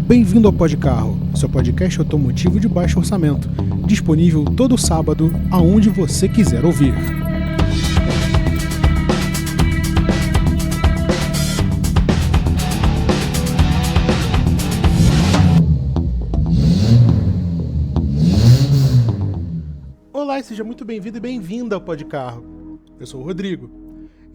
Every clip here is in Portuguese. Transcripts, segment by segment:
Bem-vindo ao Podcarro, seu podcast automotivo de baixo orçamento, disponível todo sábado, aonde você quiser ouvir. Olá, seja muito bem-vindo e bem-vinda ao Podcarro. Eu sou o Rodrigo.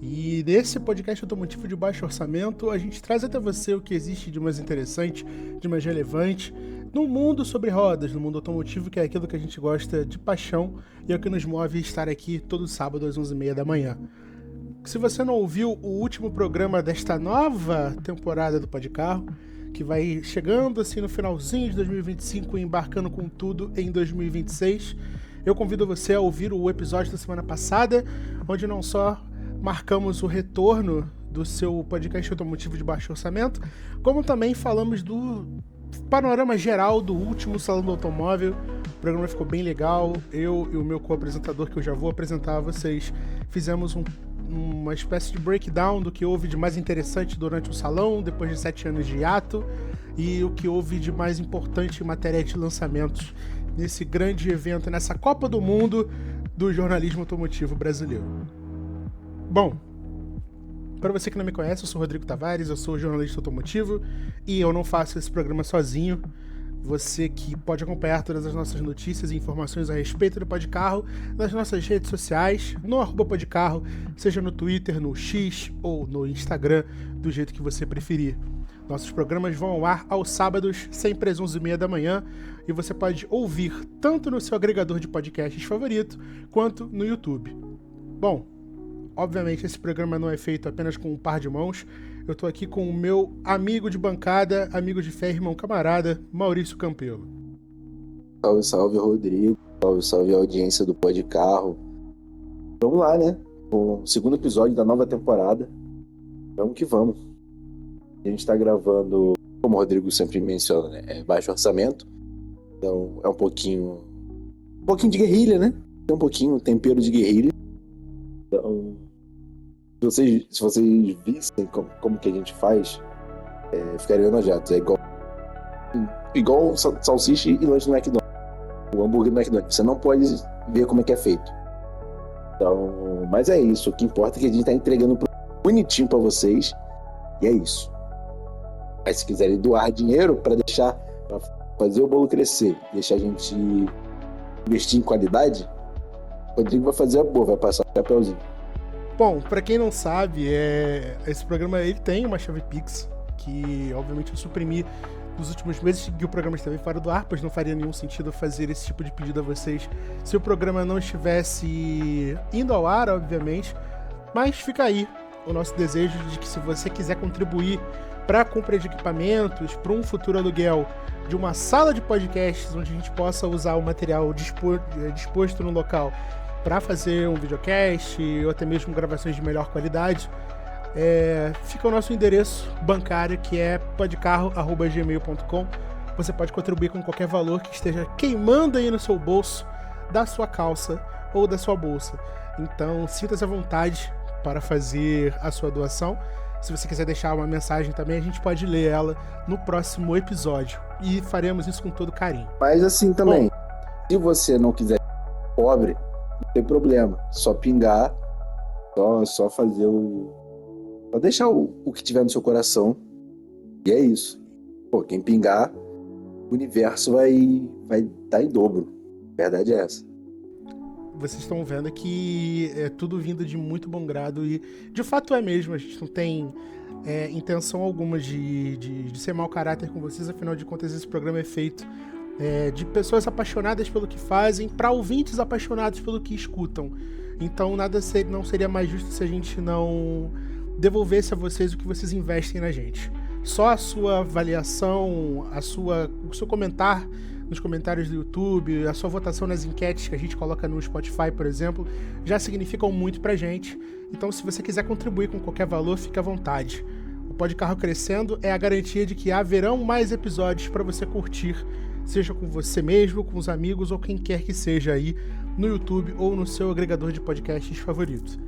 E nesse podcast automotivo de baixo orçamento, a gente traz até você o que existe de mais interessante, de mais relevante no mundo sobre rodas, no mundo automotivo, que é aquilo que a gente gosta de paixão e é o que nos move a estar aqui todo sábado às 11h30 da manhã. Se você não ouviu o último programa desta nova temporada do Podcarro, que vai chegando assim no finalzinho de 2025 e embarcando com tudo em 2026, eu convido você a ouvir o episódio da semana passada, onde não só marcamos o retorno do seu podcast automotivo de baixo orçamento, como também falamos do panorama geral do último Salão do Automóvel. O programa ficou bem legal. Eu e o meu co-apresentador, que eu já vou apresentar a vocês, fizemos uma espécie de breakdown do que houve de mais interessante durante o salão, depois de 7 anos de hiato, e o que houve de mais importante em matéria de lançamentos nesse grande evento, nessa Copa do Mundo do jornalismo automotivo brasileiro. Bom, para você que não me conhece, eu sou o Rodrigo Tavares, eu sou jornalista automotivo e eu não faço esse programa sozinho. Você que pode acompanhar todas as nossas notícias e informações a respeito do Podcarro nas nossas redes sociais, no @podcarro, seja no Twitter, no X ou no Instagram, do jeito que você preferir. Nossos programas vão ao ar aos sábados, sempre às 11h30 da manhã, e você pode ouvir tanto no seu agregador de podcasts favorito, quanto no YouTube. Bom, obviamente esse programa não é feito apenas com um par de mãos. Eu tô aqui com o meu amigo de bancada, amigo de fé, irmão camarada, Maurício Campelo. Salve, salve, Rodrigo. Salve, salve, audiência do Podcarro. Vamos lá, né? O segundo episódio da nova temporada. Vamos que vamos. A gente tá gravando, como o Rodrigo sempre menciona, né? É baixo orçamento. Então é um pouquinho de guerrilha, né? Tem um pouquinho tempero de guerrilha. Então, se vocês vissem como que a gente faz, ficariam enojados. É igual salsicha e lanche no McDonald's. O hambúrguer no McDonald's. Você não pode ver como é que é feito. Então, mas é isso. O que importa é que a gente tá entregando bonitinho pra vocês. E é isso. Mas se quiserem doar dinheiro pra fazer o bolo crescer, deixar a gente investir em qualidade, o Rodrigo vai fazer a boa, vai passar o chapéuzinho. Bom, pra quem não sabe, esse programa ele tem uma chave Pix, que obviamente eu suprimi nos últimos meses que o programa esteve fora do ar, pois não faria nenhum sentido fazer esse tipo de pedido a vocês se o programa não estivesse indo ao ar, obviamente. Mas fica aí o nosso desejo de que, se você quiser contribuir para a compra de equipamentos, para um futuro aluguel de uma sala de podcasts onde a gente possa usar o material disposto no local para fazer um videocast ou até mesmo gravações de melhor qualidade, fica o nosso endereço bancário, que é podcarro@gmail.com. Você pode contribuir com qualquer valor que esteja queimando aí no seu bolso, da sua calça ou da sua bolsa. Então sinta-se à vontade para fazer a sua doação. Se você quiser deixar uma mensagem também, a gente pode ler ela no próximo episódio. E faremos isso com todo carinho. Mas assim também, se você não quiser ser pobre, não tem problema. Só pingar, só fazer só deixar o que tiver no seu coração. E é isso. Pô, quem pingar, o universo vai dar em dobro. A verdade é essa. Vocês estão vendo que é tudo vindo de muito bom grado e de fato é mesmo. A gente não tem intenção alguma de ser mau caráter com vocês. Afinal de contas, esse programa é feito de pessoas apaixonadas pelo que fazem para ouvintes apaixonados pelo que escutam. Então não seria mais justo se a gente não devolvesse a vocês o que vocês investem na gente. Só a sua avaliação, o seu comentário nos comentários do YouTube, a sua votação nas enquetes que a gente coloca no Spotify, por exemplo, já significam muito pra gente. Então, se você quiser contribuir com qualquer valor, fique à vontade. O Podcarro crescendo é a garantia de que haverão mais episódios para você curtir, seja com você mesmo, com os amigos ou quem quer que seja aí no YouTube ou no seu agregador de podcasts favorito.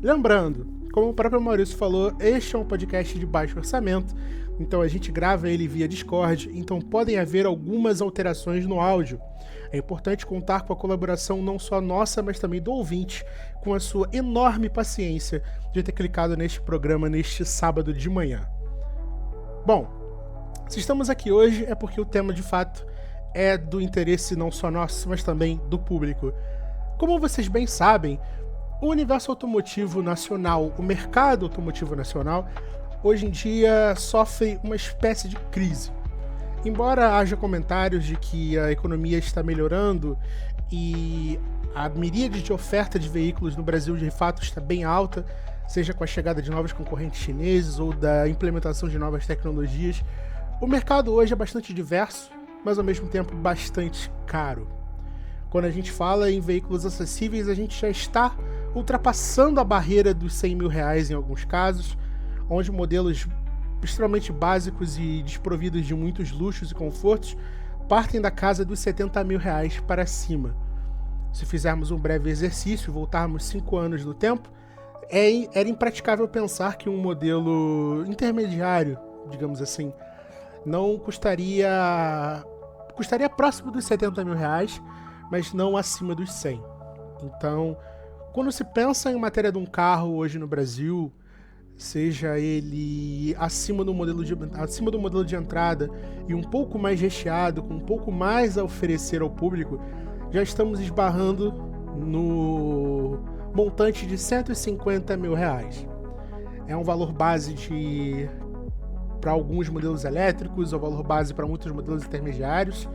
Lembrando, como o próprio Maurício falou, este é um podcast de baixo orçamento, então a gente grava ele via Discord, então podem haver algumas alterações no áudio. É importante contar com a colaboração não só nossa, mas também do ouvinte, com a sua enorme paciência de ter clicado neste programa neste sábado de manhã. Bom, se estamos aqui hoje é porque o tema de fato é do interesse não só nosso, mas também do público. Como vocês bem sabem, o universo automotivo nacional, o mercado automotivo nacional, hoje em dia sofre uma espécie de crise. Embora haja comentários de que a economia está melhorando e a miríade de oferta de veículos no Brasil de fato está bem alta, seja com a chegada de novos concorrentes chineses ou da implementação de novas tecnologias, o mercado hoje é bastante diverso, mas ao mesmo tempo bastante caro. Quando a gente fala em veículos acessíveis, a gente já está ultrapassando a barreira dos R$100 mil em alguns casos, onde modelos extremamente básicos e desprovidos de muitos luxos e confortos partem da casa dos R$70 mil para cima. Se fizermos um breve exercício e voltarmos 5 anos no tempo, era impraticável pensar que um modelo intermediário, digamos assim, não custaria próximo dos R$70 mil, mas não acima dos 100. Então, quando se pensa em matéria de um carro hoje no Brasil, seja ele acima do modelo de entrada e um pouco mais recheado, com um pouco mais a oferecer ao público, já estamos esbarrando no montante de R$150 mil. É um valor base para alguns modelos elétricos, é um valor base para muitos modelos intermediários,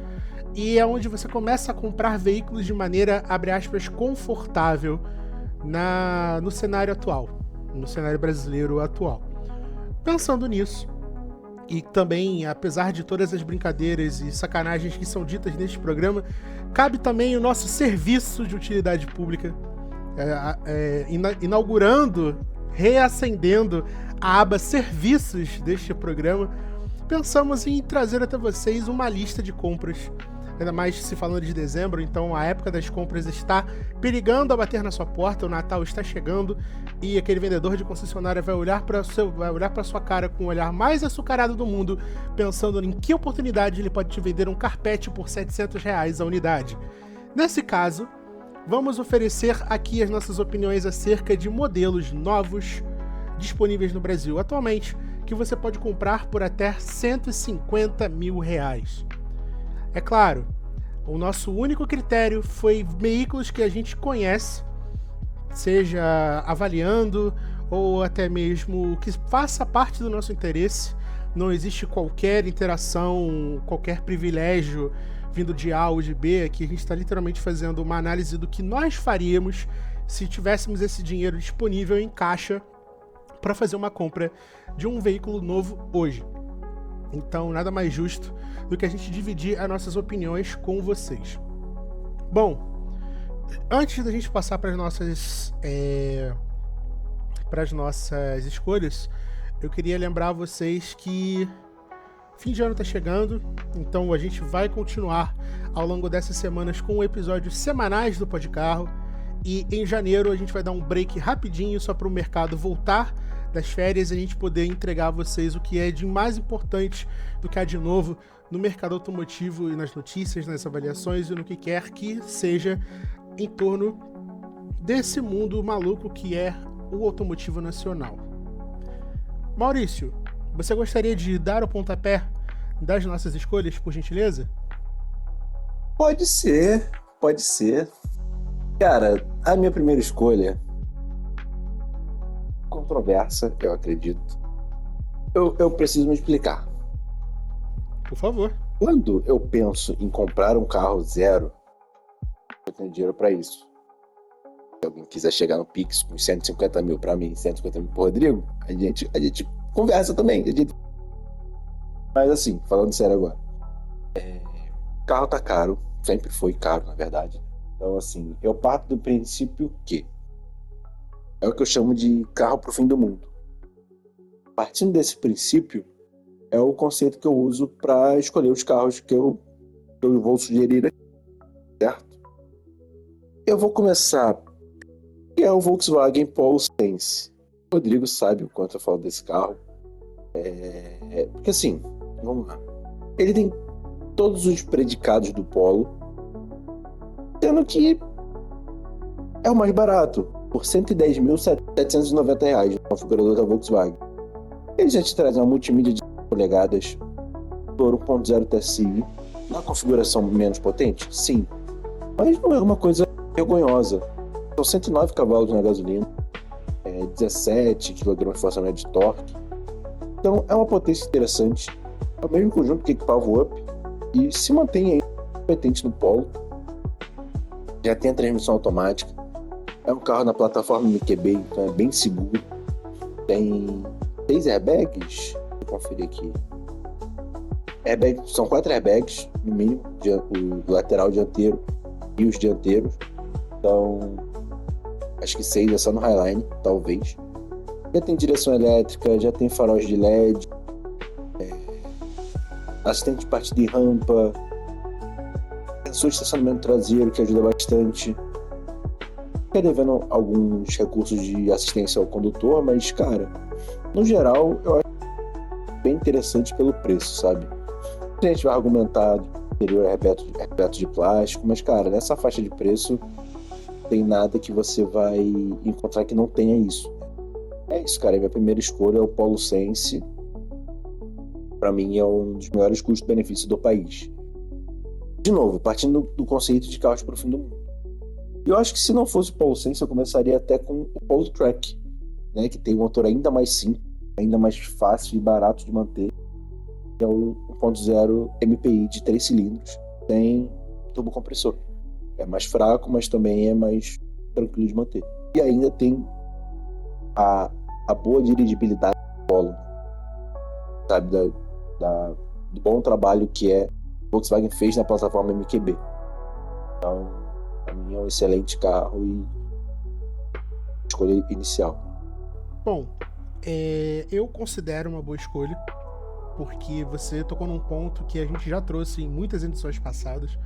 e é onde você começa a comprar veículos de maneira, abre aspas, confortável no cenário atual. No cenário brasileiro atual. Pensando nisso, e também, apesar de todas as brincadeiras e sacanagens que são ditas neste programa, cabe também o nosso serviço de utilidade pública, inaugurando, reacendendo a aba serviços deste programa. Pensamos em trazer até vocês uma lista de compras, ainda mais se falando de dezembro, então a época das compras está perigando a bater na sua porta, o Natal está chegando e aquele vendedor de concessionária vai olhar para sua cara com o olhar mais açucarado do mundo, pensando em que oportunidade ele pode te vender um carpete por R$700 a unidade. Nesse caso, vamos oferecer aqui as nossas opiniões acerca de modelos novos disponíveis no Brasil atualmente, que você pode comprar por até R$150 mil. É claro, o nosso único critério foi veículos que a gente conhece, seja avaliando ou até mesmo que faça parte do nosso interesse. Não existe qualquer interação, qualquer privilégio vindo de A ou de B. Aqui a gente está literalmente fazendo uma análise do que nós faríamos se tivéssemos esse dinheiro disponível em caixa para fazer uma compra de um veículo novo hoje. Então, nada mais justo do que a gente dividir as nossas opiniões com vocês. Bom, antes da gente passar para as nossas escolhas, eu queria lembrar vocês que fim de ano está chegando, então a gente vai continuar ao longo dessas semanas com episódios semanais do Podcarro, e em janeiro a gente vai dar um break rapidinho só para o mercado voltar das férias e a gente poder entregar a vocês o que é de mais importante do que há de novo no mercado automotivo e nas notícias, nas avaliações e no que quer que seja em torno desse mundo maluco que é o automotivo nacional. Maurício, você gostaria de dar o pontapé das nossas escolhas, por gentileza? Pode ser. Cara, a minha primeira escolha, controversa, eu acredito. Eu preciso me explicar. Por favor. Quando eu penso em comprar um carro zero, eu tenho dinheiro para isso. Se alguém quiser chegar no Pix com 150 mil para mim, 150 mil pro Rodrigo, a gente conversa também. Mas assim, falando sério agora, o carro tá caro, sempre foi caro, na verdade. Então assim, eu parto do princípio que é o que eu chamo de carro pro fim do mundo. Partindo desse princípio, é o conceito que eu uso para escolher os carros que eu vou sugerir aqui, certo? Eu vou começar, que é o Volkswagen Polo Sense. O Rodrigo sabe o quanto eu falo desse carro. Porque assim, vamos lá. Ele tem todos os predicados do Polo, sendo que é o mais barato, por R$ 110.790 no configurador da Volkswagen. Ele já te traz uma multimídia de 5 polegadas, motor 1.0 TSI, na configuração menos potente? Sim. Mas não é uma coisa vergonhosa. São 109 cavalos na gasolina, 17 kgfm de torque. Então é uma potência interessante. É o mesmo conjunto que equipava o Up e se mantém aí competente no Polo. Já tem a transmissão automática. É um carro na plataforma MQB, então é bem seguro. Tem 6 airbags. Vou conferir aqui. São 4 airbags, no mínimo, o lateral dianteiro e os dianteiros. Então, acho que 6 é só no Highline, talvez. Já tem direção elétrica, já tem faróis de LED, assistente de partida e rampa, sensor de estacionamento traseiro que ajuda bastante. Fica devendo alguns recursos de assistência ao condutor, mas, cara, no geral, eu acho bem interessante pelo preço, sabe? A gente vai argumentar do interior é repleto de plástico, mas, cara, nessa faixa de preço tem nada que você vai encontrar que não tenha isso. É isso, cara. Minha primeira escolha é o Polo Sense. Pra mim é um dos melhores custos-benefícios do país. De novo, partindo do conceito de carros pro fim do mundo. Eu acho que se não fosse o Polo Sense, eu começaria até com o Polo Track, né, que tem um motor ainda mais simples, ainda mais fácil e barato de manter. É o 1.0 MPI de 3 cilindros, tem turbocompressor. É mais fraco, mas também é mais tranquilo de manter. E ainda tem a boa dirigibilidade do Polo, sabe, do bom trabalho que a Volkswagen fez na plataforma MQB. Então, para mim é um excelente carro e escolha inicial. Bom, eu considero uma boa escolha, porque você tocou num ponto que a gente já trouxe em muitas edições passadas,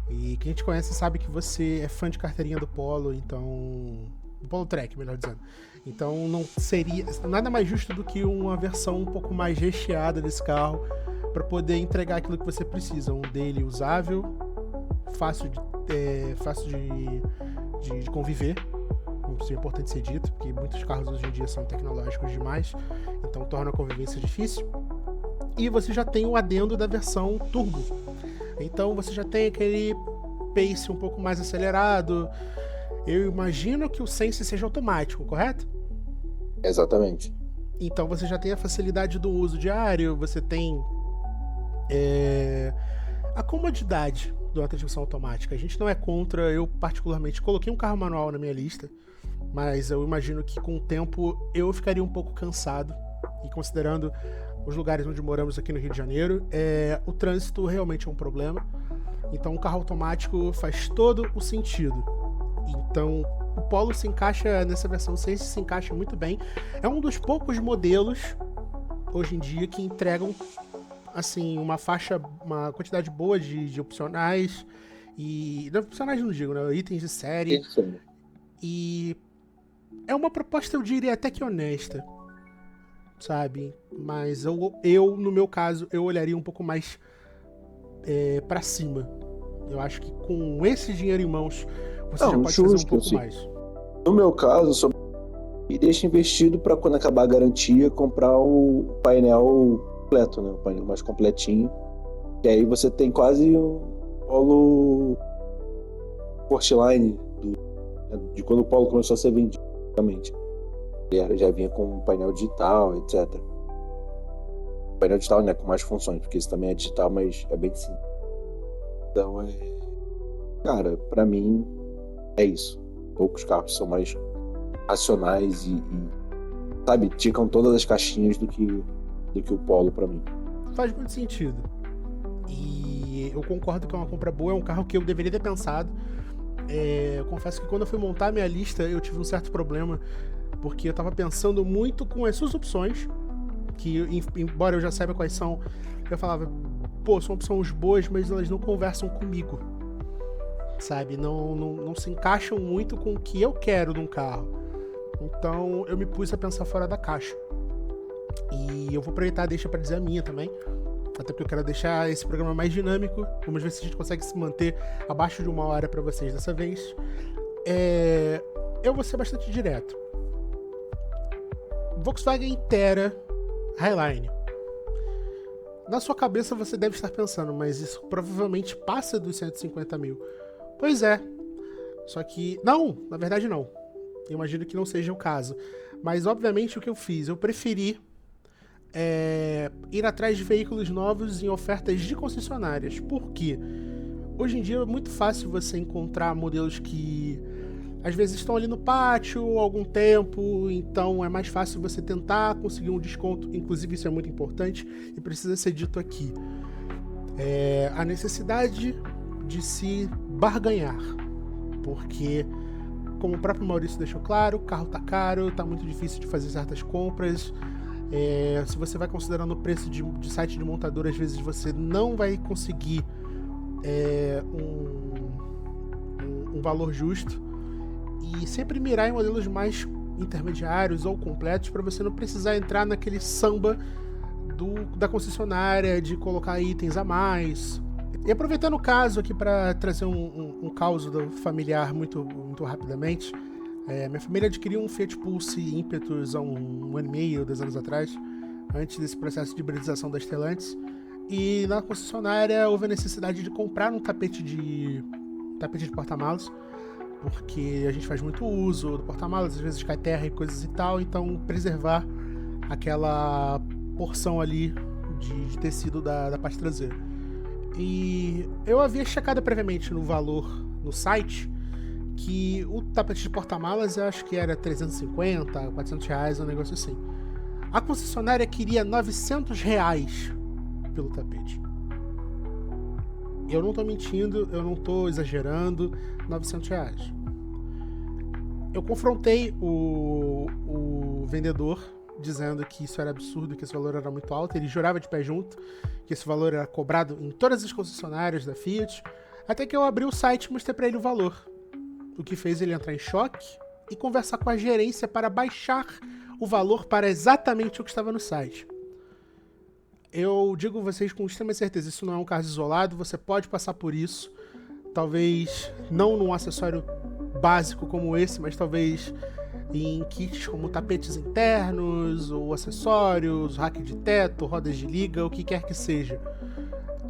e quem te conhece sabe que você é fã de carteirinha do Polo, então... do Polo Track, melhor dizendo. Então não seria nada mais justo do que uma versão um pouco mais recheada desse carro para poder entregar aquilo que você precisa. Um dele usável, fácil de conviver. Isso é importante ser dito, porque muitos carros hoje em dia são tecnológicos demais, então torna a convivência difícil. E você já tem o adendo da versão turbo. Então você já tem aquele pace um pouco mais acelerado. Eu imagino que o Sense seja automático, correto? Exatamente. Então você já tem a facilidade do uso diário, você tem a comodidade da transmissão automática. A gente não é contra, eu particularmente coloquei um carro manual na minha lista, mas eu imagino que com o tempo eu ficaria um pouco cansado, e considerando os lugares onde moramos aqui no Rio de Janeiro, o trânsito realmente é um problema. Então um carro automático faz todo o sentido. Então o Polo se encaixa nessa versão 6, se encaixa muito bem. É um dos poucos modelos hoje em dia que entregam assim uma quantidade boa de opcionais e não, opcionais não digo, né? Itens de série. Sim. E é uma proposta, eu diria até que honesta, sabe? Mas eu no meu caso, eu olharia um pouco mais pra cima. Eu acho que com esse dinheiro em mãos você já pode fazer um pouco mais. No meu caso, me deixa investido para quando acabar a garantia comprar o painel completo, né? O painel mais completinho. E aí você tem quase um Polo Sportline de quando o Polo começou a ser vendido, realmente. Ele já vinha com um painel digital, etc. O painel digital, né, com mais funções, porque isso também é digital, mas é bem simples. Então cara, pra mim é isso. Poucos carros são mais racionais e sabe, ticam todas as caixinhas do que o Polo pra mim. Faz muito sentido. E eu concordo que é uma compra boa, é um carro que eu deveria ter pensado. Eu confesso que quando eu fui montar a minha lista, eu tive um certo problema, porque eu tava pensando muito com as suas opções, que embora eu já saiba quais são, eu falava, pô, são opções boas, mas elas não conversam comigo, sabe? Não se encaixam muito com o que eu quero num carro. Então eu me pus a pensar fora da caixa. E eu vou aproveitar a deixa para dizer a minha também, até porque eu quero deixar esse programa mais dinâmico. Vamos ver se a gente consegue se manter abaixo de 1 hora para vocês dessa vez. Eu vou ser bastante direto. Volkswagen Tera Highline. Na sua cabeça você deve estar pensando, mas isso provavelmente passa dos 150 mil. Pois é. Só que... Não, na verdade não. Eu imagino que não seja o caso. Mas obviamente o que eu fiz? Eu preferi ir atrás de veículos novos em ofertas de concessionárias. Por quê? Hoje em dia é muito fácil você encontrar modelos que às vezes estão ali no pátio há algum tempo, então é mais fácil você tentar conseguir um desconto. Inclusive isso é muito importante e precisa ser dito aqui. A necessidade de se barganhar, porque, como o próprio Maurício deixou claro, o carro tá caro, tá muito difícil de fazer certas compras. Se você vai considerando o preço de site de montadora, às vezes você não vai conseguir um valor justo. E sempre mirar em modelos mais intermediários ou completos para você não precisar entrar naquele samba da concessionária de colocar itens a mais. E aproveitando o caso aqui para trazer um caso familiar muito, muito rapidamente. Minha família adquiriu um Fiat Pulse Impetus há um ano e meio, 2 anos atrás, antes desse processo de hibridização da Stellantis. E na concessionária houve a necessidade de comprar um tapete de porta-malas, porque a gente faz muito uso do porta-malas, às vezes cai terra e coisas e tal, então preservar aquela porção ali de tecido da parte traseira. E eu havia checado previamente no valor no site que o tapete de porta-malas eu acho que era 350, 400 reais, um negócio assim. A concessionária queria 900 reais pelo tapete. Eu não tô mentindo, eu não tô exagerando, 900 reais. Eu confrontei o vendedor, dizendo que isso era absurdo, que esse valor era muito alto. Ele jurava de pé junto que esse valor era cobrado em todas as concessionárias da Fiat, até que eu abri o site e mostrei para ele o valor. O que fez ele entrar em choque e conversar com a gerência para baixar o valor para exatamente o que estava no site. Eu digo a vocês com extrema certeza, isso não é um caso isolado, você pode passar por isso, talvez não num acessório básico como esse, mas talvez em kits como tapetes internos, ou acessórios, rack de teto, rodas de liga, o que quer que seja.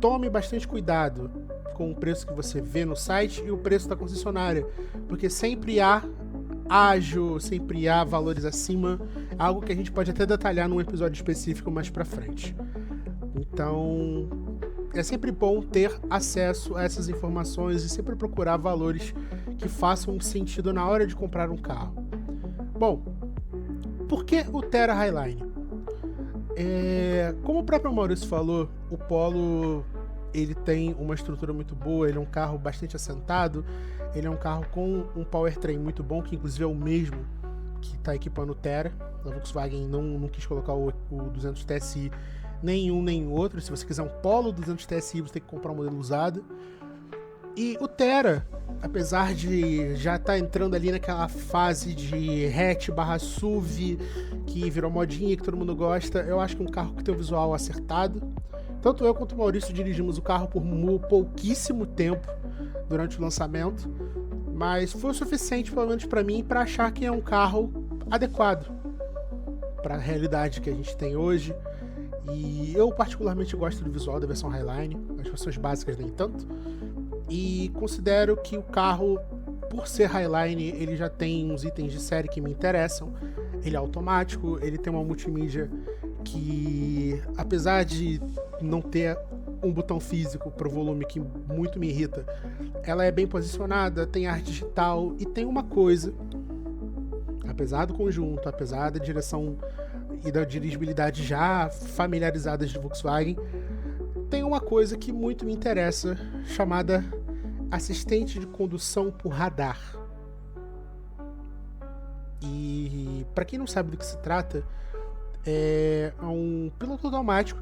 Tome bastante cuidado com o preço que você vê no site e o preço da concessionária, porque sempre há ágio, sempre há valores acima, algo que a gente pode até detalhar num episódio específico mais pra frente. Então, é sempre bom ter acesso a essas informações e sempre procurar valores que façam sentido na hora de comprar um carro. Bom, por que o Tera Highline? Como o próprio Maurício falou, o Polo ele tem uma estrutura muito boa, ele é um carro bastante assentado, ele é um carro com um powertrain muito bom, que inclusive é o mesmo que está equipando o Tera. A Volkswagen não quis colocar o 200 TSI nenhum nem outro. Se você quiser um Polo 200 TSI, você tem que comprar um modelo usado. E o Tera, apesar de já estar entrando ali naquela fase de hatch/SUV que virou modinha, que todo mundo gosta, eu acho que é um carro que tem um visual acertado. Tanto eu quanto o Maurício dirigimos o carro por pouquíssimo tempo durante o lançamento, mas foi o suficiente, pelo menos para mim, para achar que é um carro adequado para a realidade que a gente tem hoje. E eu particularmente gosto do visual da versão Highline, as versões básicas nem tanto. E considero que o carro, por ser Highline, ele já tem uns itens de série que me interessam. Ele é automático, ele tem uma multimídia que, apesar de não ter um botão físico para o volume que muito me irrita, ela é bem posicionada, tem ar digital e tem uma coisa, apesar do conjunto, apesar da direção e da dirigibilidade já familiarizadas de Volkswagen, tem uma coisa que muito me interessa, chamada assistente de condução por radar. E para quem não sabe do que se trata, é um piloto automático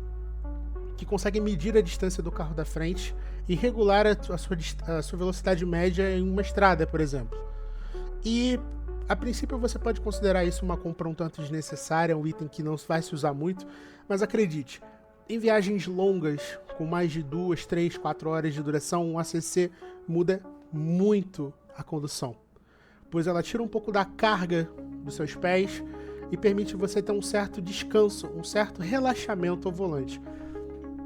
que consegue medir a distância do carro da frente e regular a sua velocidade média em uma estrada, por exemplo. E A princípio você pode considerar isso uma compra um tanto desnecessária, um item que não vai se usar muito, mas acredite, em viagens longas, com mais de 2, 3, 4 horas de duração, um ACC muda muito a condução, pois ela tira um pouco da carga dos seus pés e permite você ter um certo descanso, um certo relaxamento ao volante.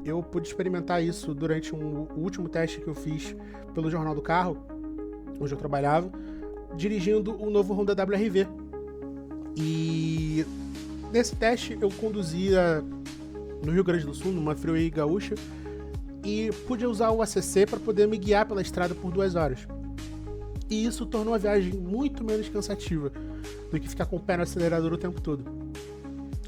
Eu pude experimentar isso durante o último teste que eu fiz pelo Jornal do Carro, onde eu trabalhava, dirigindo o novo Honda WR-V. E nesse teste eu conduzia no Rio Grande do Sul, numa freeway gaúcha, e pude usar o ACC para poder me guiar pela estrada por 2 horas. E isso tornou a viagem muito menos cansativa do que ficar com o pé no acelerador o tempo todo.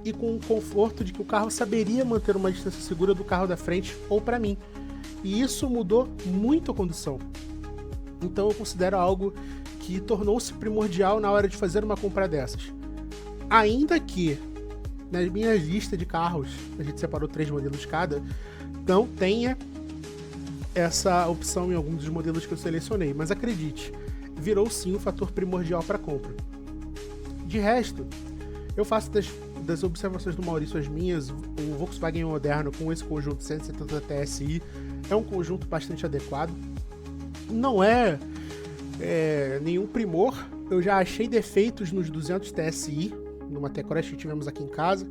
E com o conforto de que o carro saberia manter uma distância segura do carro da frente ou para mim. E isso mudou muito a condução. Então eu considero algo que tornou-se primordial na hora de fazer uma compra dessas. Ainda que, na minha lista de carros, a gente separou 3 modelos cada, não tenha essa opção em alguns dos modelos que eu selecionei. Mas acredite, virou sim um fator primordial para a compra. De resto, eu faço das observações do Maurício as minhas. O Volkswagen moderno com esse conjunto 170 TSI é um conjunto bastante adequado. Não é nenhum primor. Eu já achei defeitos nos 200 TSI, numa T-Cross que tivemos aqui em casa,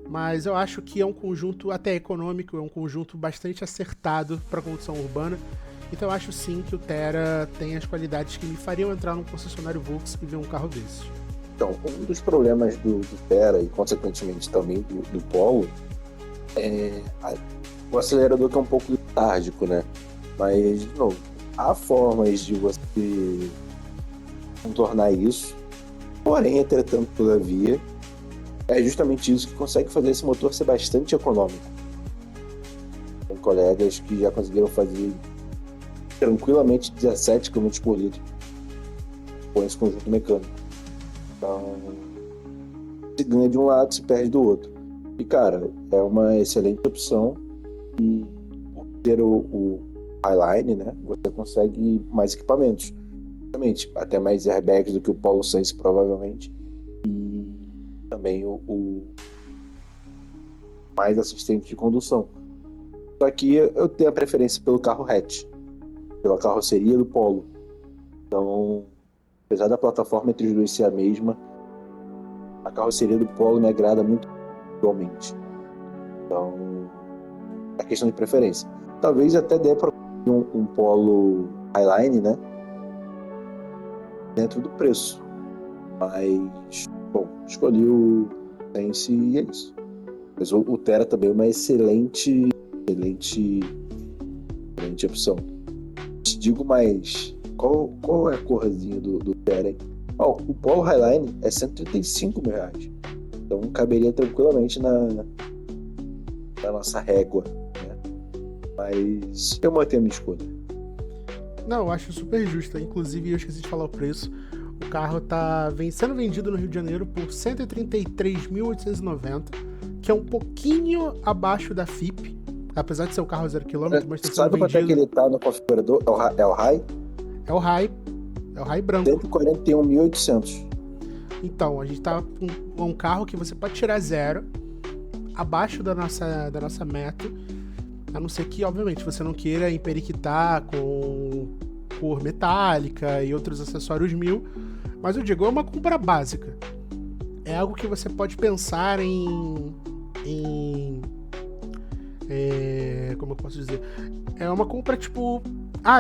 mas eu acho que é um conjunto até econômico, é um conjunto bastante acertado para a condução urbana. Então eu acho sim que o Thera tem as qualidades que me fariam entrar num concessionário Volks e ver um carro desses. Então, um dos problemas do Thera e, consequentemente, também do Polo é o acelerador, que é um pouco letárgico, né? Mas, de novo, há formas de você contornar isso, porém, entretanto, todavia, é justamente isso que consegue fazer esse motor ser bastante econômico. Tem colegas que já conseguiram fazer tranquilamente 17 km por litro com esse conjunto mecânico. Então, se ganha de um lado, se perde do outro. E, cara, é uma excelente opção. E por ter o Highline, né, você consegue mais equipamentos. Realmente, até mais airbags do que o Polo Sense, provavelmente. E também o mais assistente de condução. Só que eu tenho a preferência pelo carro hatch, pela carroceria do Polo. Então, apesar da plataforma entre os dois ser a mesma, a carroceria do Polo me agrada muito igualmente. Então, é questão de preferência. Talvez até dê para um Polo Highline, né? Dentro do preço. Mas, bom, escolhi o Sense e é isso. Mas o Thera também é uma excelente opção. Te digo mais, qual é a corzinha do Thera? O Polo Highline é R$135 mil. Então caberia tranquilamente na nossa régua, né? Mas eu mantenho a minha escolha. Não, eu acho super justo. Inclusive, eu esqueci de falar o preço. O carro tá sendo vendido no Rio de Janeiro por R$133.890, que é um pouquinho abaixo da FIP, apesar de ser o carro 0 km, mas tá sendo Sabe quanto é que ele tá no configurador? É o High? É o High branco. R$141.800. Então, a gente tá com um carro que você pode tirar 0, abaixo da nossa meta, a não ser que, obviamente, você não queira emperiquitar com cor metálica e outros acessórios 1000, mas eu digo, é uma compra básica. É algo que você pode pensar como eu posso dizer? É uma compra tipo,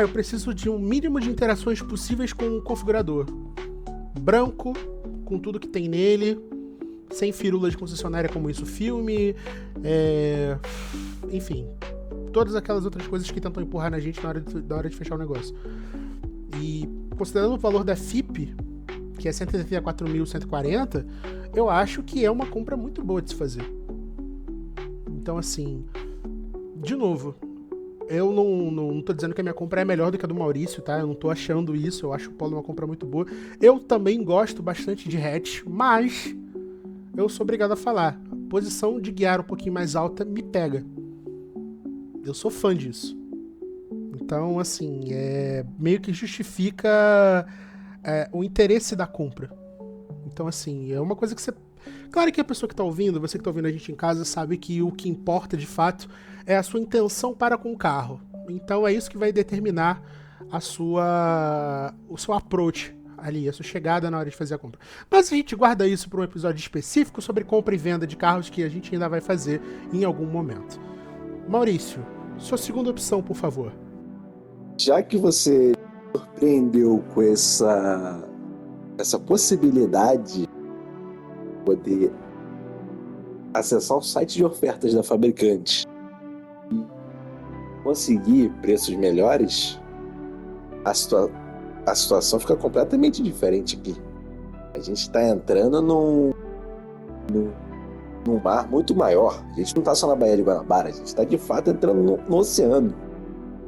eu preciso de um mínimo de interações possíveis com o configurador. Branco, com tudo que tem nele, sem firulas de concessionária como isso, filme, enfim, todas aquelas outras coisas que tentam empurrar na gente na hora de fechar o negócio. E considerando o valor da FIP, que é 184.140, eu acho que é uma compra muito boa de se fazer. Então, assim, de novo, eu não tô dizendo que a minha compra é melhor do que a do Maurício, tá? Eu não tô achando isso, eu acho o Polo uma compra muito boa. Eu também gosto bastante de hatch, mas eu sou obrigado a falar, a posição de guiar um pouquinho mais alta me pega. Eu sou fã disso. Então, assim, meio que justifica o interesse da compra. Então, assim, é uma coisa que você... Claro que a pessoa que tá ouvindo, você que tá ouvindo a gente em casa, sabe que o que importa, de fato, é a sua intenção para com o carro. Então, é isso que vai determinar o seu approach ali, a sua chegada na hora de fazer a compra. Mas a gente guarda isso para um episódio específico sobre compra e venda de carros que a gente ainda vai fazer em algum momento. Maurício, sua segunda opção, por favor. Já que você surpreendeu com essa possibilidade de poder acessar o site de ofertas da fabricante e conseguir preços melhores, a situação fica completamente diferente aqui. A gente está entrando num mar muito maior. A gente não está só na Baía de Guanabara, a gente está de fato entrando no oceano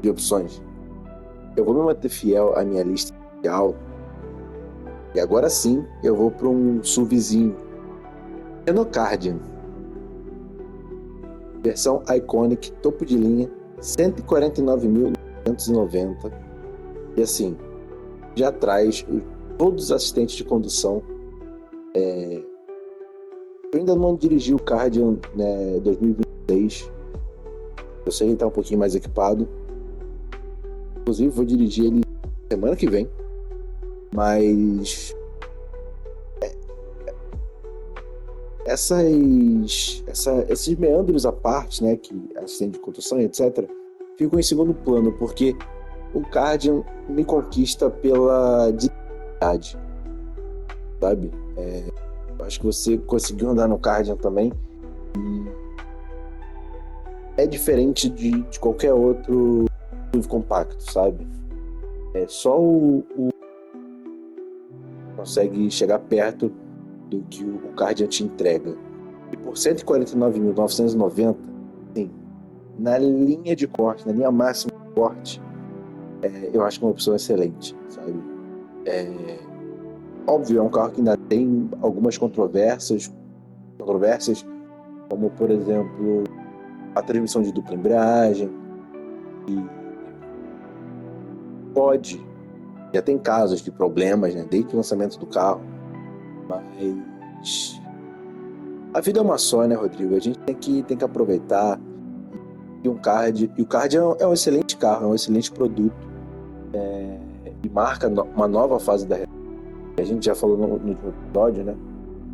de opções. Eu vou me manter fiel à minha lista inicial e agora sim eu vou para um SUVzinho Renault Kardian, versão Iconic, topo de linha, 149.990, e assim, já traz todos os assistentes de condução. Eu ainda não dirigi o Kardian, né, 2026. Eu sei que ele está um pouquinho mais equipado. Inclusive vou dirigir ele semana que vem. Mas esses meandros à parte, né, que assistente de condução, etc., ficam em segundo plano, porque o Kardian me conquista pela dignidade, sabe? Eu acho que você conseguiu andar no Kardian também, e é diferente de qualquer outro SUV compacto, sabe? Só o consegue chegar perto do que o Kardian te entrega. E por 149.990, sim, na linha de corte, na linha máxima de corte, eu acho que é uma opção excelente, sabe? Óbvio, é um carro que ainda tem algumas controvérsias, como, por exemplo, a transmissão de dupla embreagem, e já tem casos de problemas, né, desde o lançamento do carro, mas a vida é uma só, né, Rodrigo? A gente tem que aproveitar. E o Kardian é um excelente carro, é um excelente produto, e marca uma nova fase da Renault. A gente já falou no último episódio, né?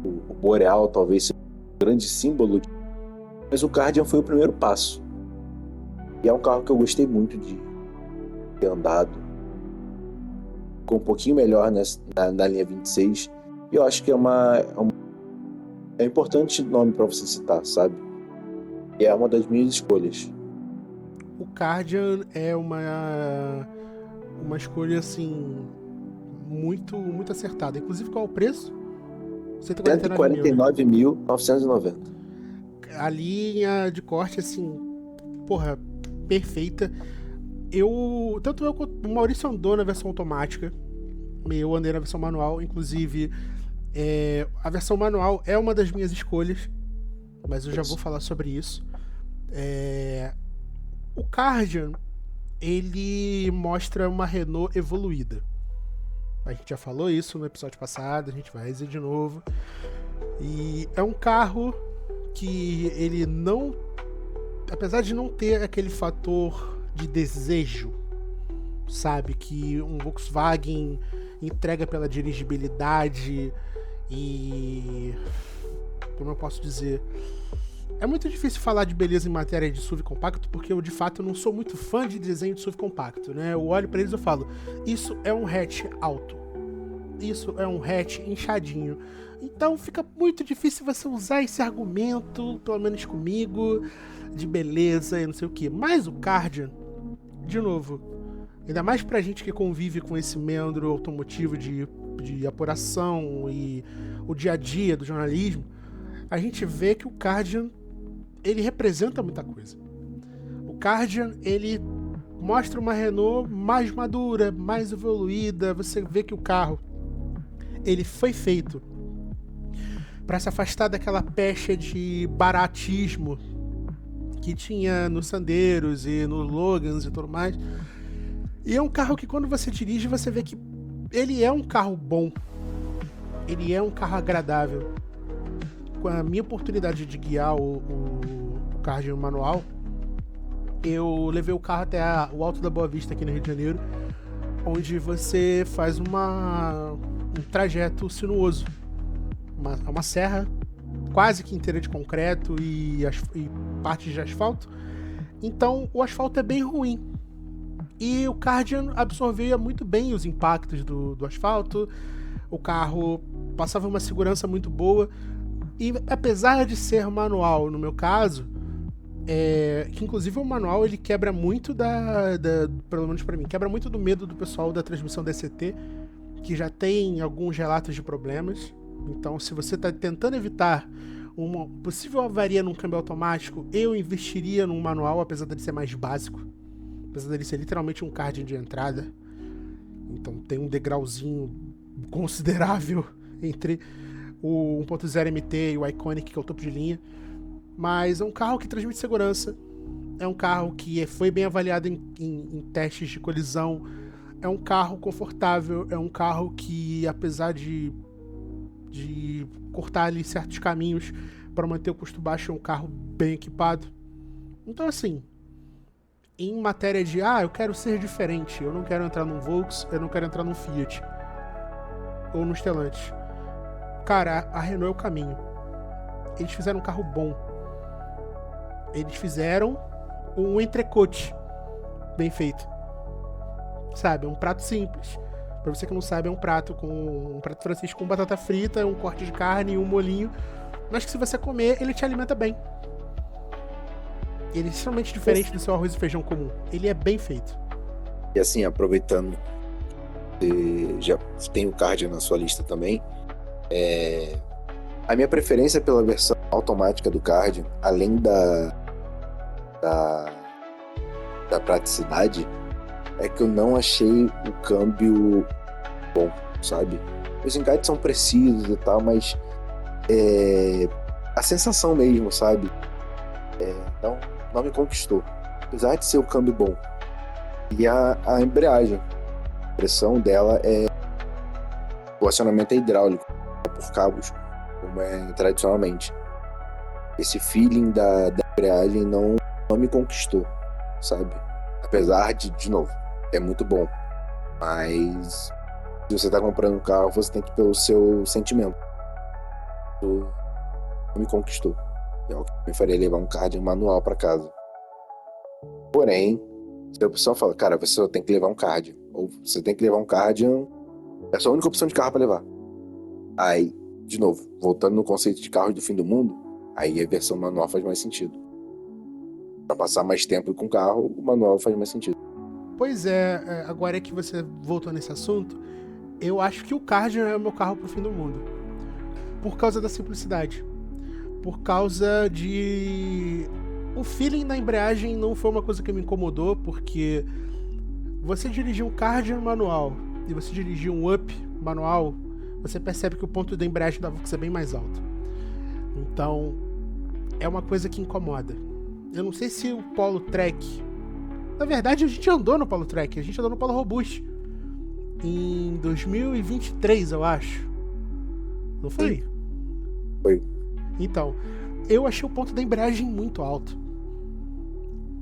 O Boreal talvez seja um grande símbolo, mas o Kardian foi o primeiro passo. E é um carro que eu gostei muito de ter andado. Ficou um pouquinho melhor na linha 26. E eu acho que é um importante nome para você citar, sabe? E é uma das minhas escolhas. O Kardian é uma escolha, assim, muito, muito acertada. Inclusive, qual é o preço? 149.990. A linha de corte, assim, porra, perfeita. Tanto eu quanto o Maurício andou na versão automática. Eu andei na versão manual. Inclusive, a versão manual é uma das minhas escolhas, mas eu já vou falar sobre isso. O Kardian, ele mostra uma Renault evoluída. A gente já falou isso no episódio passado, a gente vai dizer de novo. E é um carro que ele não... Apesar de não ter aquele fator de desejo, sabe, que um Volkswagen entrega pela dirigibilidade e... como eu posso dizer... É muito difícil falar de beleza em matéria de SUV compacto, porque eu, de fato, não sou muito fã de desenho de SUV compacto, né? Eu olho pra eles e eu falo, isso é um hatch alto. Isso é um hatch inchadinho. Então fica muito difícil você usar esse argumento, pelo menos comigo, de beleza e não sei o que. Mas o Kardian, de novo, ainda mais pra gente que convive com esse meandro automotivo de apuração e o dia a dia do jornalismo, a gente vê que o Kardian, ele representa muita coisa. O Kardian, ele mostra uma Renault mais madura, mais evoluída. Você vê que o carro, ele foi feito para se afastar daquela pecha de baratismo que tinha nos Sandeiros e no Logans e tudo mais. E é um carro que, quando você dirige, você vê que ele é um carro bom. ele é um carro agradável. Com a minha oportunidade de guiar o Guardian manual, eu levei o carro até o Alto da Boa Vista aqui no Rio de Janeiro, onde você faz um trajeto sinuoso. Uma serra quase que inteira de concreto e partes de asfalto. Então o asfalto é bem ruim. E o Guardian absorvia muito bem os impactos do asfalto. O carro passava uma segurança muito boa. E apesar de ser manual, no meu caso, que inclusive o manual ele quebra muito pelo menos pra mim, quebra muito do medo do pessoal da transmissão DCT, que já tem alguns relatos de problemas. Então, se você está tentando evitar uma possível avaria num câmbio automático, eu investiria num manual, apesar dele ser mais básico. Apesar dele ser literalmente um Guardian de entrada. Então tem um degrauzinho considerável entre o 1.0 MT e o Iconic, que é o topo de linha. Mas é um carro que transmite segurança. É um carro que foi bem avaliado em testes de colisão. É um carro confortável. É um carro que, apesar de cortar ali certos caminhos para manter o custo baixo, é um carro bem equipado. Então, assim, em matéria de eu quero ser diferente, eu não quero entrar num Volks, eu não quero entrar num Fiat ou no Stellantis, cara, a Renault é o caminho. Eles fizeram um carro bom. Eles fizeram um entrecote bem feito, sabe, um prato simples. Pra você que não sabe, é um prato francês com batata frita, um corte de carne e um molhinho. Mas que se você comer, ele te alimenta bem. Ele é extremamente diferente do seu arroz e feijão comum. Ele é bem feito. E assim, aproveitando, você já tem o Guardian na sua lista também. A minha preferência pela versão automática do Guardian, além da praticidade, é que eu não achei o câmbio bom, sabe? Os engates são precisos e tal, mas a sensação mesmo, sabe? Não me conquistou. Apesar de ser o câmbio bom. E a embreagem, a pressão dela o acionamento é hidráulico, por cabos, como é tradicionalmente. Esse feeling da embreagem não me conquistou, sabe? Apesar de novo, é muito bom. Mas se você tá comprando um carro, você tem que ir pelo seu sentimento. Não me conquistou. É o que me faria levar um Guardian manual para casa. Porém, se a pessoa fala, cara, você só tem que levar um Guardian, ou você tem que levar um Guardian, é a sua única opção de carro para levar. Aí, de novo, voltando no conceito de carro do fim do mundo, aí a versão manual faz mais sentido. Para passar mais tempo com o carro, o manual faz mais sentido. Pois é, agora que você voltou nesse assunto, eu acho que o Guardian é o meu carro pro fim do mundo. Por causa da simplicidade. Por causa de... O feeling na embreagem não foi uma coisa que me incomodou, porque você dirigir um Guardian manual e você dirigir um Up manual, você percebe que o ponto da embreagem da Volks é bem mais alto. Então, é uma coisa que incomoda. Eu não sei se o Polo Trek... Na verdade, a gente andou no Polo Trek, a gente andou no Polo Robust em 2023, eu acho. Não foi? Foi. Então, eu achei o ponto da embreagem muito alto.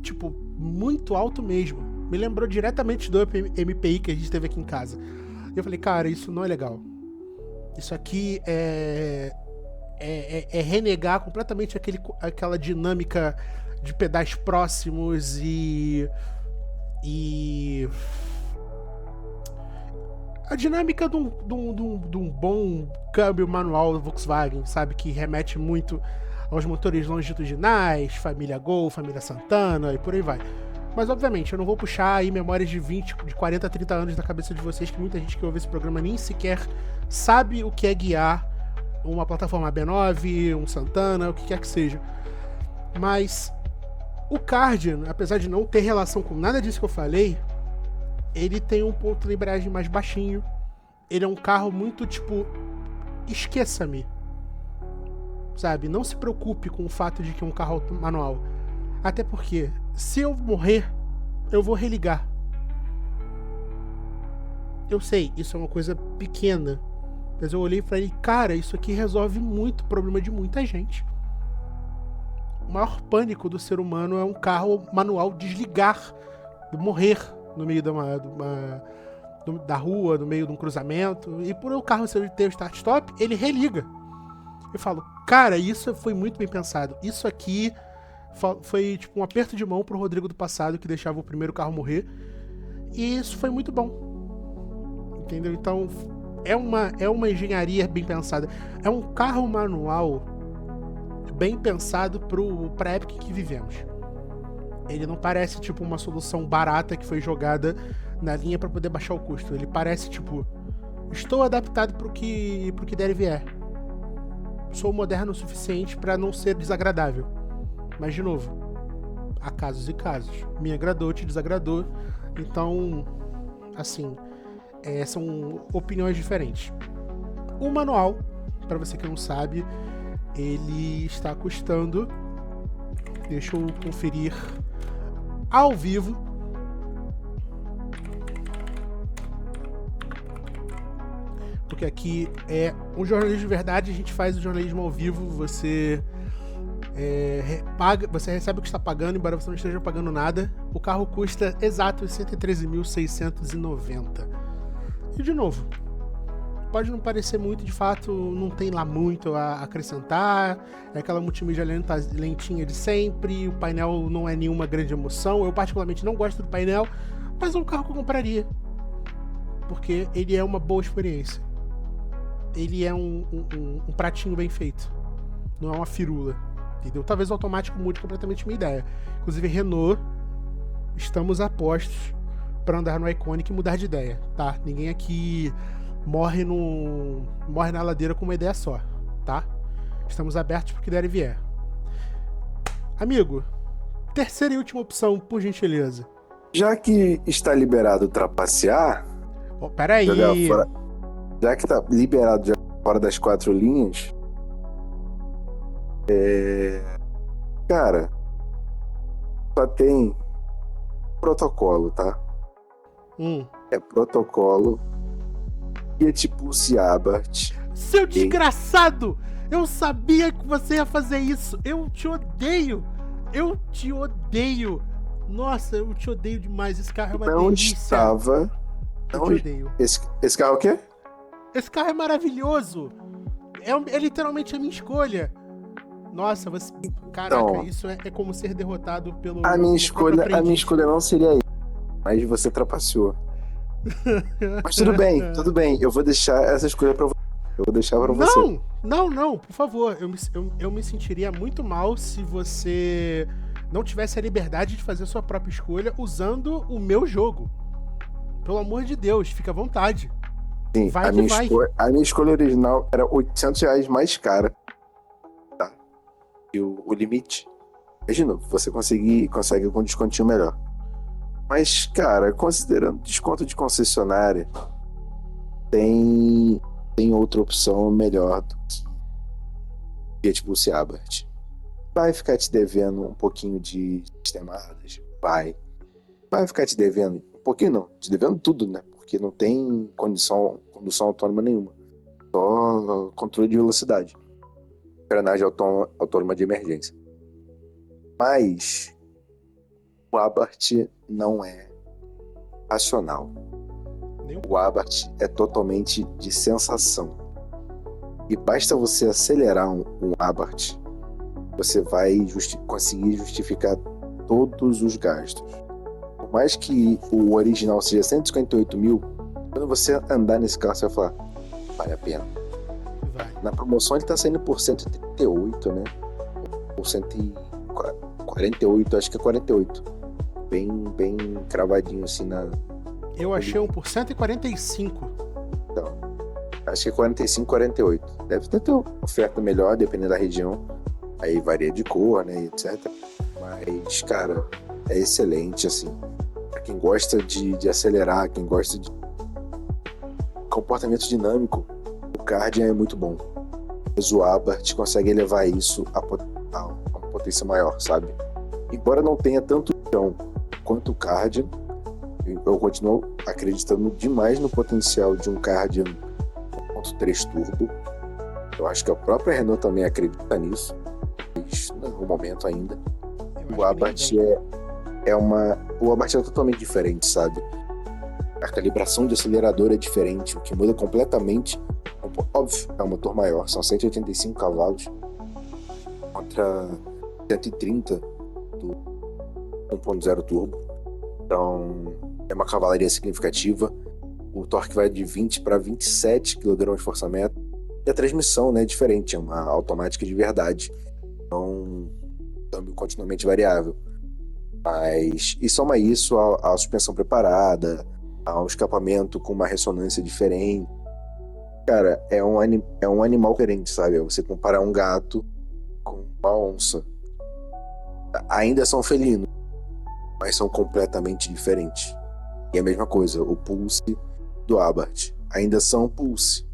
Tipo, muito alto mesmo. Me lembrou diretamente do MPI que a gente teve aqui em casa. E eu falei, cara, isso não é legal. Isso aqui é renegar completamente aquela dinâmica de pedais próximos e a dinâmica de um bom câmbio manual do Volkswagen, sabe? Que remete muito aos motores longitudinais, família Gol, família Santana e por aí vai. Mas, obviamente, eu não vou puxar aí memórias de 20, de 40, 30 anos da cabeça de vocês, que muita gente que ouve esse programa nem sequer sabe o que é guiar uma plataforma B9, um Santana, o que quer que seja. Mas o Guardian, apesar de não ter relação com nada disso que eu falei, ele tem um ponto de embreagem mais baixinho. Ele é um carro muito tipo... Esqueça-me. Sabe? Não se preocupe com o fato de que é um carro manual. Até porque, se eu morrer, eu vou religar. Eu sei, isso é uma coisa pequena. Mas eu olhei e falei, cara, isso aqui resolve muito o problema de muita gente. O maior pânico do ser humano é um carro manual desligar, morrer no meio da rua, no meio de um cruzamento. E por o carro ter o start-stop, ele religa. Eu falo, cara, isso foi muito bem pensado. Isso aqui foi tipo um aperto de mão pro Rodrigo do passado, que deixava o primeiro carro morrer. E isso foi muito bom. Entendeu? Então, é uma engenharia bem pensada. É um carro manual bem pensado pra época em que vivemos. Ele não parece tipo uma solução barata que foi jogada na linha pra poder baixar o custo. Ele parece tipo, estou adaptado pro que der e vier. Sou moderno o suficiente pra não ser desagradável. Mas de novo, há casos e casos. Me agradou, te desagradou. Então, assim, são opiniões diferentes. O manual, pra você que não sabe, ele está custando, deixa eu conferir ao vivo, porque aqui é um jornalismo de verdade, a gente faz o jornalismo ao vivo, você você recebe o que está pagando, embora você não esteja pagando nada. O carro custa exato R$ 113.690. E de novo, pode não parecer muito, de fato, não tem lá muito a acrescentar. É aquela multimídia lentinha de sempre, o painel não é nenhuma grande emoção. Eu particularmente não gosto do painel, mas é um carro que eu compraria, porque ele é uma boa experiência. Ele é um pratinho bem feito, não é uma firula, entendeu? Talvez o automático mude completamente minha ideia. Inclusive, Renault, estamos a postos para andar no Iconic e mudar de ideia, tá? Ninguém aqui morre na ladeira com uma ideia só, tá? Estamos abertos pro que der e vier. Amigo, terceira e última opção, por gentileza. Já que está liberado trapacear... Oh, peraí. Já que está liberado já fora das 4 linhas... Cara, só tem protocolo, tá? É protocolo e é tipo o Seabart. Seu desgraçado! Eu sabia que você ia fazer isso! Eu te odeio! Eu te odeio! Nossa, eu te odeio demais. Esse carro é uma não delícia. Estava... Eu te odeio. Esse carro é o quê? Esse carro é maravilhoso! É literalmente a minha escolha. Nossa, você... Caraca, então, isso é como ser derrotado pelo... A minha escolha não seria aí. Mas você trapaceou. Mas tudo bem. Eu vou deixar essa escolha pra você. Eu vou deixar pra você. Não, por favor. Eu me sentiria muito mal se você não tivesse a liberdade de fazer a sua própria escolha usando o meu jogo. Pelo amor de Deus, fica à vontade. Sim, a minha escolha original era R$800 mais cara. Tá? E o limite. Imagina, você consegue com um descontinho melhor. Mas, cara, considerando desconto de concessionária, tem outra opção melhor que é tipo o Seabart. Vai ficar te devendo um pouquinho de sistemadas? Vai ficar te devendo um pouquinho, não, te devendo tudo, né? Porque não tem condução autônoma nenhuma. Só controle de velocidade. Engrenagem autônoma de emergência. Mas o Abarth não é racional. O Abarth é totalmente de sensação. E basta você acelerar um Abarth, você vai conseguir justificar todos os gastos. Por mais que o original seja 158 mil, quando você andar nesse carro, você vai falar, vale a pena. Na promoção ele tá saindo por 138, né? Por 148, acho que é 48. Bem cravadinho assim na... Eu achei um por 145. Então, acho que é 45, 48. Deve ter uma oferta melhor, dependendo da região. Aí varia de cor, né, etc. Mas, cara, é excelente, assim. Pra quem gosta de acelerar, quem gosta de comportamento dinâmico, o Guardian é muito bom. Mas o Abarth consegue elevar isso a uma potência maior, sabe? Embora não tenha tanto chão quanto o Guardian, eu continuo acreditando demais no potencial de um Guardian 1.3 turbo. Eu acho que a própria Renault também acredita nisso, mas não é o momento ainda. O Abarth o Abarth é totalmente diferente, sabe? A calibração de acelerador é diferente, o que muda completamente. Óbvio, é um motor maior, são 185 cavalos contra 130 do 1.0 turbo. Então, é uma cavalaria significativa. O torque vai de 20 para 27 kgfm. E a transmissão, né, é diferente, é uma automática de verdade. Então, câmbio continuamente variável. Mas, e soma isso à suspensão preparada, ao escapamento com uma ressonância diferente. Cara, é um animal diferente, sabe? É você comparar um gato com uma onça. Ainda são felinos, mas são completamente diferentes. E a mesma coisa, o Pulse do Abarth. Ainda são Pulse,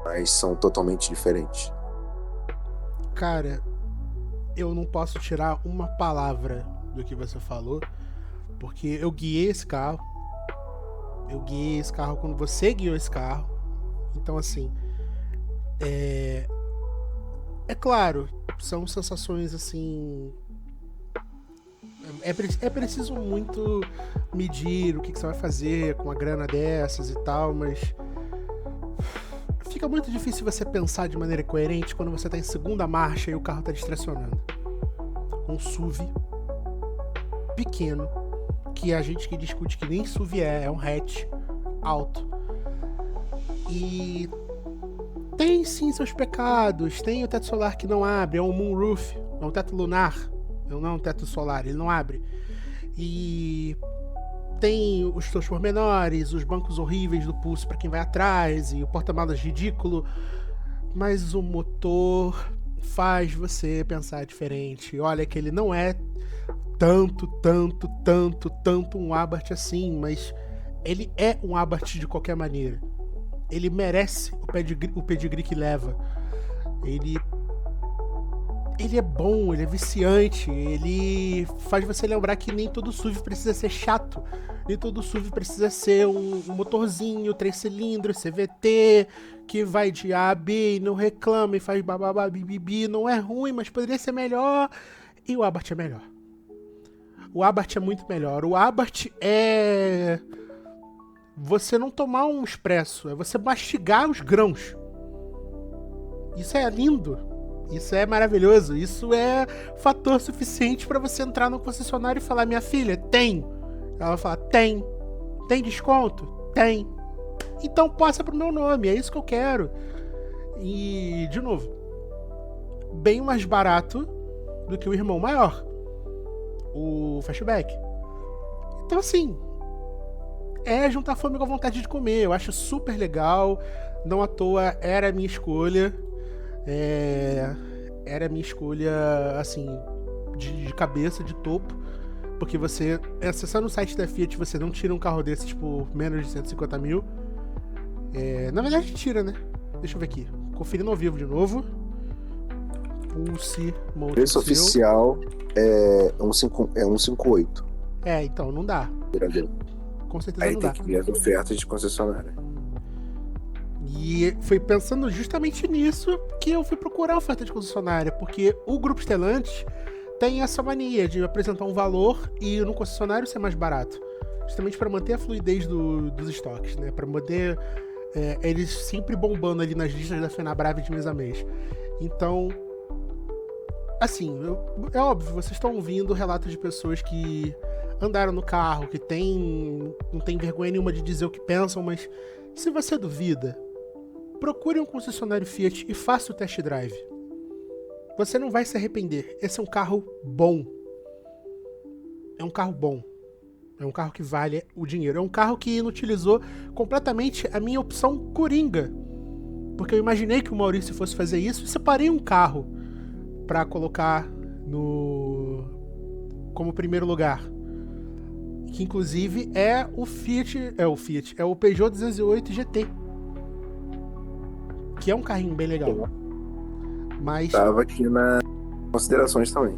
mas são totalmente diferentes. Cara, eu não posso tirar uma palavra do que você falou, porque eu guiei esse carro. Eu guiei esse carro quando você guiou esse carro. Então, assim, é claro, são sensações assim. É preciso muito medir o que você vai fazer com a grana dessas e tal, mas fica muito difícil você pensar de maneira coerente quando você tá em segunda marcha e o carro tá distracionando. Um SUV pequeno, que a gente que discute que nem SUV é um hatch alto. E tem sim seus pecados, tem o teto solar que não abre, é um moonroof, é um teto lunar, não é um teto solar, ele não abre. E tem os seus pormenores, os bancos horríveis do Pulse para quem vai atrás, e o porta-malas ridículo, mas o motor faz você pensar diferente. Olha que ele não é tanto um Abarth assim, mas ele é um Abarth de qualquer maneira. Ele merece o pedigree que leva. Ele é bom, ele é viciante, ele faz você lembrar que nem todo SUV precisa ser chato, nem todo SUV precisa ser um motorzinho, 3 cilindros, CVT, que vai de A a B e não reclama e faz bababá, bibibi, não é ruim, mas poderia ser melhor, e o Abarth é melhor. O Abarth é muito melhor. O Abarth é você não tomar um expresso, é você mastigar os grãos. Isso é lindo. Isso é maravilhoso. Isso é fator suficiente para você entrar no concessionário e falar: minha filha, tem? Ela fala: tem. Tem desconto? Tem. Então passa pro meu nome, é isso que eu quero. E, de novo, bem mais barato do que o irmão maior, o Fastback. Então, assim, é juntar fome com a vontade de comer. Eu acho super legal. Não à toa era a minha escolha. Era a minha escolha, assim, de cabeça, de topo. Porque você, acessando o site da Fiat, você não tira um carro desse, tipo, menos de 150 mil. Na verdade, tira, né? Deixa eu ver aqui. Conferindo ao vivo de novo. Pulse, o preço oficial é 158. Então, não dá. Com certeza aí não tem dá. que ver as ofertas de concessionária. E foi pensando justamente nisso que eu fui procurar a oferta de concessionária, porque o Grupo Stellantis tem essa mania de apresentar um valor e no concessionário ser mais barato, justamente para manter a fluidez dos estoques, né? Para manter eles sempre bombando ali nas listas da Fenabrave de mês a mês. Então, assim, é óbvio, vocês estão ouvindo relatos de pessoas que andaram no carro, que não tem vergonha nenhuma de dizer o que pensam, mas se você duvida, procure um concessionário Fiat e faça o test drive. Você não vai se arrepender. Esse é um carro bom. É um carro bom. É um carro que vale o dinheiro. É um carro que inutilizou completamente a minha opção Coringa. Porque eu imaginei que o Maurício fosse fazer isso e separei um carro para colocar como primeiro lugar. Que inclusive é o Peugeot 208 GT. Que é um carrinho bem legal. Mas Tava aqui nas considerações também.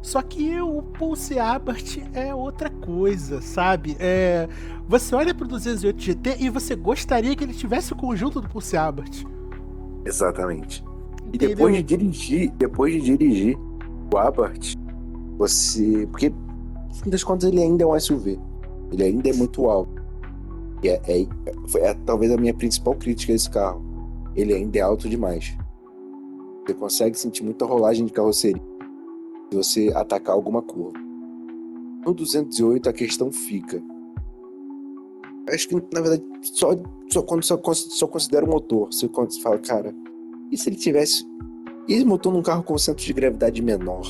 Só que o Pulse Abarth é outra coisa, sabe? Você olha pro 208 GT e você gostaria que ele tivesse o conjunto do Pulse Abarth. Exatamente. E Entendeu? depois de dirigir o Abarth, porque, no fim das contas, ele ainda é um SUV. Ele ainda é muito alto. E foi talvez a minha principal crítica a esse carro. Ele ainda é alto demais. Você consegue sentir muita rolagem de carroceria se você atacar alguma curva. No 208 a questão fica. Acho que, na verdade, só considera o motor. Você fala, cara, e se ele tivesse... E esse motor num carro com centro de gravidade menor?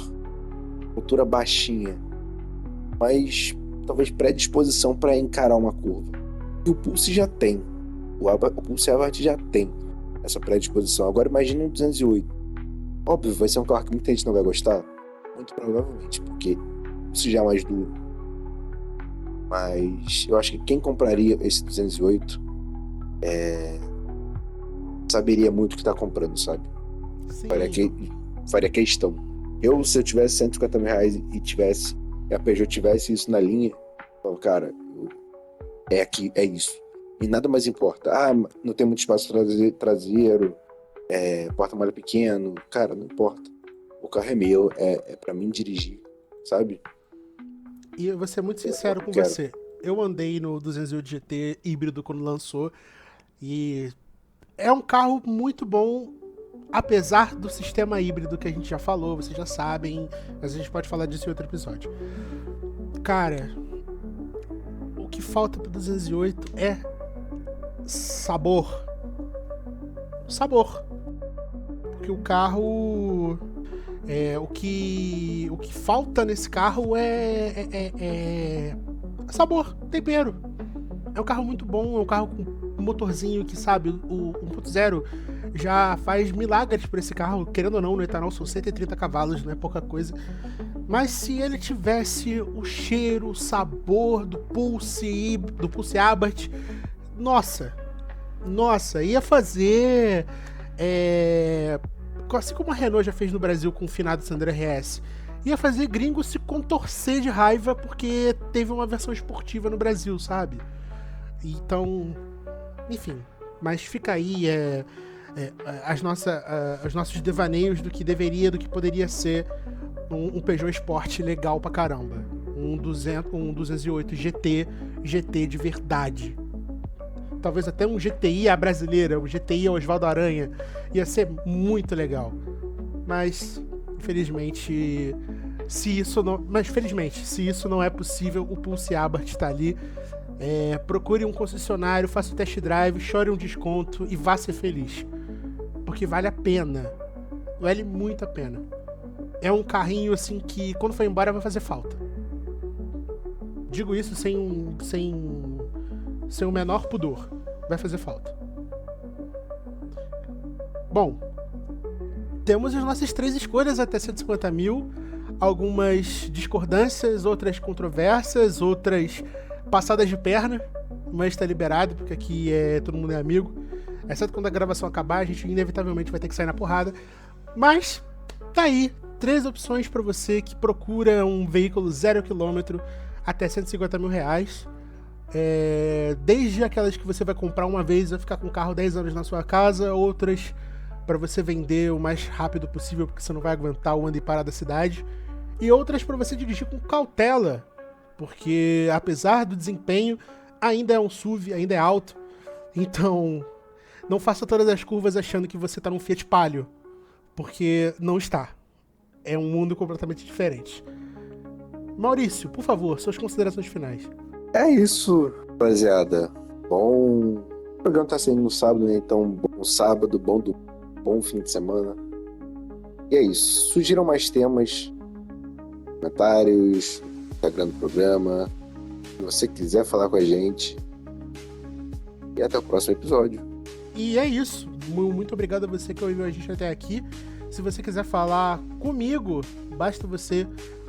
Altura baixinha. Mas talvez predisposição para encarar uma curva. E o Pulse já tem. O Pulse Abarth já tem essa predisposição. Agora imagine um 208. Óbvio, vai ser um carro que muita gente não vai gostar. Muito provavelmente, porque o Pulse já é mais duro. Mas eu acho que quem compraria esse 208 saberia muito o que está comprando, sabe? Sim. Faria questão. Se eu tivesse 150 mil reais e a Peugeot tivesse isso na linha, eu falo, cara, é isso. E nada mais importa. Não tem muito espaço traseiro, porta-malha pequeno. Cara, não importa. O carro é meu, é pra mim dirigir, sabe? E eu vou ser muito sincero com você. Eu andei no 208 GT híbrido quando lançou. E é um carro muito bom, apesar do sistema híbrido que a gente já falou, vocês já sabem, mas a gente pode falar disso em outro episódio. Cara, o que falta pro 208 é sabor. Sabor. Porque o carro... o que falta nesse carro é sabor, tempero. É um carro muito bom, é um carro com um motorzinho que, sabe, o 1.0 já faz milagres para esse carro, querendo ou não, no etanol são 130 cavalos, não é pouca coisa. Mas se ele tivesse o cheiro, o sabor do Pulse Abarth, nossa, ia fazer... assim como a Renault já fez no Brasil com o finado Sandero RS, ia fazer gringo se contorcer de raiva porque teve uma versão esportiva no Brasil, sabe? Então, enfim, mas fica aí os nossos devaneios do que poderia ser um Peugeot Sport legal pra caramba. Um 208 GT de verdade. Talvez até um GTI à brasileira, um GTI Osvaldo Aranha. Ia ser muito legal. Mas, felizmente, se isso não é possível, o Pulse Abarth tá ali. Procure um concessionário, faça o test drive, chore um desconto e vá ser feliz. Porque vale a pena. Vale muito a pena. É um carrinho assim que quando for embora vai fazer falta. Digo isso sem o menor pudor. Vai fazer falta. Bom, temos as nossas 3 escolhas até 150 mil. Algumas discordâncias, outras controvérsias, outras passadas de perna. Mas tá liberado, porque aqui todo mundo é amigo. Exceto quando a gravação acabar, a gente inevitavelmente vai ter que sair na porrada. Mas tá aí, 3 opções para você que procura um veículo 0 km até 150 mil reais. Desde aquelas que você vai comprar uma vez e vai ficar com o carro 10 anos na sua casa, outras para você vender o mais rápido possível porque você não vai aguentar o anda e parar da cidade, e outras para você dirigir com cautela, porque apesar do desempenho ainda é um SUV, ainda é alto, então não faça todas as curvas achando que você está num Fiat Palio, porque não está. É um mundo completamente diferente. Maurício, por favor, suas considerações finais. É isso, rapaziada. Bom, o programa tá saindo no sábado, né? Então, bom sábado, bom fim de semana. E é isso. Sugiram mais temas, comentários, Instagram do programa. Se você quiser falar com a gente. E até o próximo episódio. E é isso. Muito obrigado a você que ouviu a gente até aqui. Se você quiser falar comigo, basta você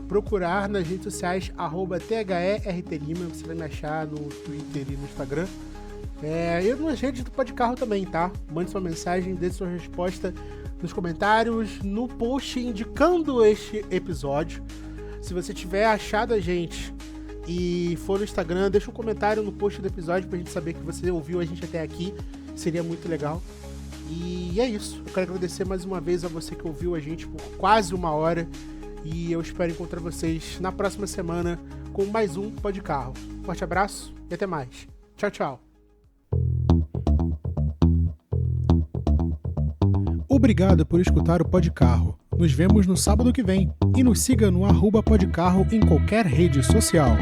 procurar nas redes sociais @THERTLima, você vai me achar no Twitter e no Instagram. E nas redes do Podcarro também, tá? Mande sua mensagem, dê sua resposta nos comentários, no post indicando este episódio. Se você tiver achado a gente e for no Instagram, deixa um comentário no post do episódio pra gente saber que você ouviu a gente até aqui. Seria muito legal. E é isso. Eu quero agradecer mais uma vez a você que ouviu a gente por quase 1 hora. E eu espero encontrar vocês na próxima semana com mais um Pod Carro. Forte abraço e até mais. Tchau, tchau. Obrigado por escutar o Pod Carro. Nos vemos no sábado que vem. E nos siga no @podcarro em qualquer rede social.